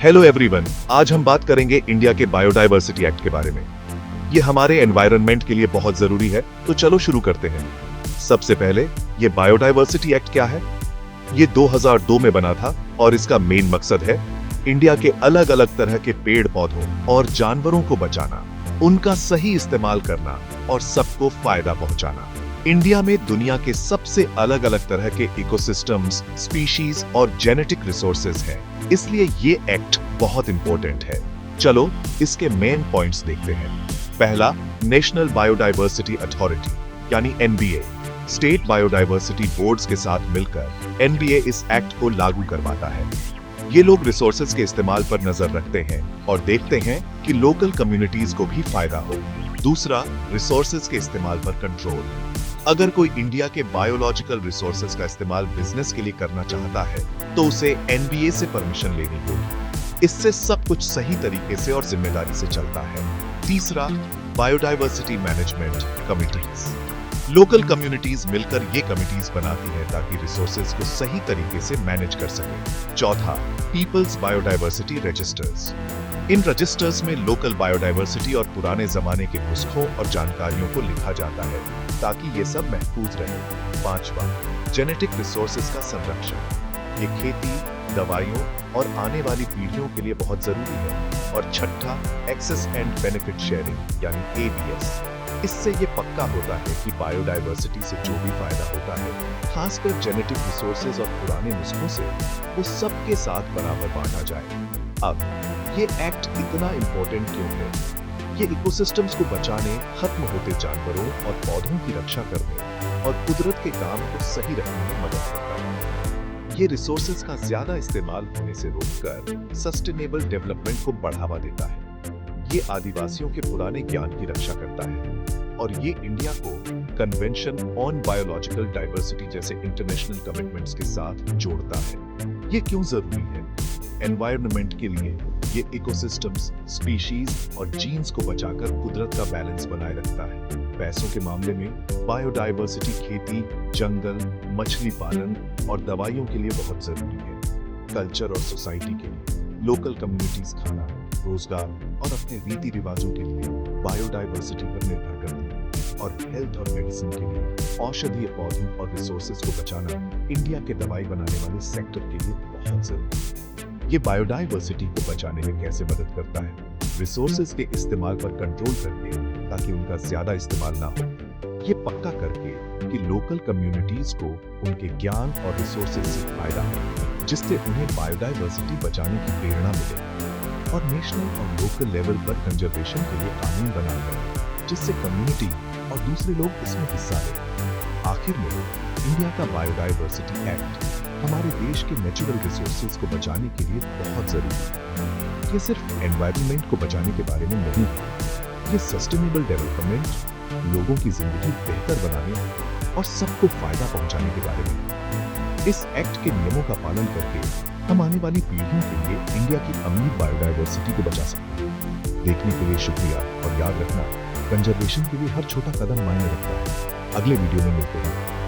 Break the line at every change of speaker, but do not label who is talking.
Hello everyone, आज हम बात करेंगे इंडिया के बायोडायवर्सिटी एक्ट के बारे में। ये हमारे एनवायरनमेंट के लिए बहुत जरूरी है, तो चलो शुरू करते हैं। सबसे पहले ये बायोडायवर्सिटी एक्ट क्या है? ये 2002 में बना था और इसका मेन मकसद है इंडिया के अलग अलग तरह के पेड़ पौधों और जानवरों को बचाना, उनका सही इस्तेमाल करना और सबको फायदा पहुंचाना। इंडिया में दुनिया के सबसे अलग अलग तरह के इकोसिस्टम्स, स्पीशीज और जेनेटिक रिसोर्सेज हैं, इसलिए ये एक्ट बहुत इंपॉर्टेंट है। चलो इसके मेन पॉइंट्स देखते हैं। पहला, नेशनल बायोडायवर्सिटी अथॉरिटी यानी एनबीए। स्टेट बायोडायवर्सिटी बोर्ड्स के साथ मिलकर एनबीए इस एक्ट को लागू करवाता है। ये लोग रिसोर्सेज के इस्तेमाल पर नजर रखते हैं और देखते हैं कि लोकल कम्युनिटीज को भी फायदा हो। दूसरा, रिसोर्सेज के इस्तेमाल पर कंट्रोल। अगर कोई इंडिया के बायोलॉजिकल रिसोर्सेज का इस्तेमाल बिजनेस के लिए करना चाहता है तो उसे एनबीए से परमिशन लेनी होगी। इससे सब कुछ सही तरीके से और जिम्मेदारी से चलता है। तीसरा, biodiversity management committees. Local communities मिलकर ये कमिटीज बनाती हैं ताकि रिसोर्सेज को सही तरीके से मैनेज कर सके। चौथा, पीपल्स बायोडायवर्सिटी रजिस्टर्स। इन रजिस्टर्स में लोकल बायोडायवर्सिटी और पुराने जमाने के नुस्खों और जानकारियों को लिखा जाता है ताकि ये सब महफूज रहे। पांचवा, जेनेटिक रिसोर्सेज का संरक्षण। ये खेती, दवाइयों और आने वाली पीढ़ियों के लिए बहुत जरूरी है। और छठा, एक्सेस एंड बेनिफिट शेयरिंग यानी एबीएस। इससे ये पक्का होता है कि बायोडायवर्सिटी से जो भी फायदा होता है, खासकर जेनेटिक रिसोर्सेज और पुराने नुस्खों से, वो सबके साथ बराबर बांटा जाए। अब ये एक्ट इतना इंपॉर्टेंट क्यों है? ये इकोसिस्टम्स को बचाने, खत्म होते जानवरों और पौधों की रक्षा करने और कुदरत के काम को सही रखने में मदद करता है। ये रिसोर्सेज का ज्यादा इस्तेमाल होने से रोककर सस्टेनेबल डेवलपमेंट को बढ़ावा देता है। ये आदिवासियों के पुराने ज्ञान की रक्षा करता है और ये इंडिया को कन्वेंशन ऑन बायोलॉजिकल डाइवर्सिटी जैसे इंटरनेशनल कमिटमेंट्स के साथ जोड़ता है। ये क्यों जरूरी है? एनवायरनमेंट के लिए ये इकोसिस्टम्स, स्पीशीज और जीन्स को बचाकर कुदरत का बैलेंस बनाए रखता है। पैसों के मामले में बायोडायवर्सिटी खेती, जंगल, मछली पालन और दवाइयों के लिए बहुत जरूरी है। कल्चर और सोसाइटी के लिए लोकल कम्युनिटीज खाना, रोजगार और अपने रीति रिवाजों के लिए बायोडायवर्सिटी पर निर्भर करती है। और हेल्थ और मेडिसिन के लिए औषधीय पौधों और रिसोर्सेज को बचाना इंडिया के दवाई बनाने वाले सेक्टर के लिए बहुत जरूरी है। ये बायोडायवर्सिटी को बचाने में कैसे मदद करता है? रिसोर्सेज के इस्तेमाल पर कंट्रोल करके ताकि उनका ज्यादा इस्तेमाल ना हो। ये पक्का करके कि लोकल कम्युनिटीज को उनके ज्ञान और रिसोर्सेज से फायदा हो, जिससे उन्हें बायोडायवर्सिटी बचाने की प्रेरणा मिले। और नेशनल और लोकल लेवल पर कंजर्वेशन के लिए कानून बनाकर, जिससे कम्युनिटी और दूसरे लोग इसमें हिस्सा लें। आखिर में इंडिया का बायोडायवर्सिटी एक्ट हमारे देश के नेचुरल रिसोर्सेज को बचाने के लिए बहुत जरूरी है। ये सिर्फ एनवायरनमेंट को बचाने के बारे में नहीं है, ये सस्टेनेबल डेवलपमेंट, लोगों की जिंदगी बेहतर बनाने और सबको फायदा पहुंचाने के बारे में। इस एक्ट के नियमों का पालन करके हम आने वाली पीढ़ियों के लिए इंडिया की अमीर बायोडायवर्सिटी को बचा सकते हैं। देखने के लिए शुक्रिया और याद रखना, कंजर्वेशन के लिए हर छोटा कदम मायने रखता है। अगले वीडियो में मिलते हैं।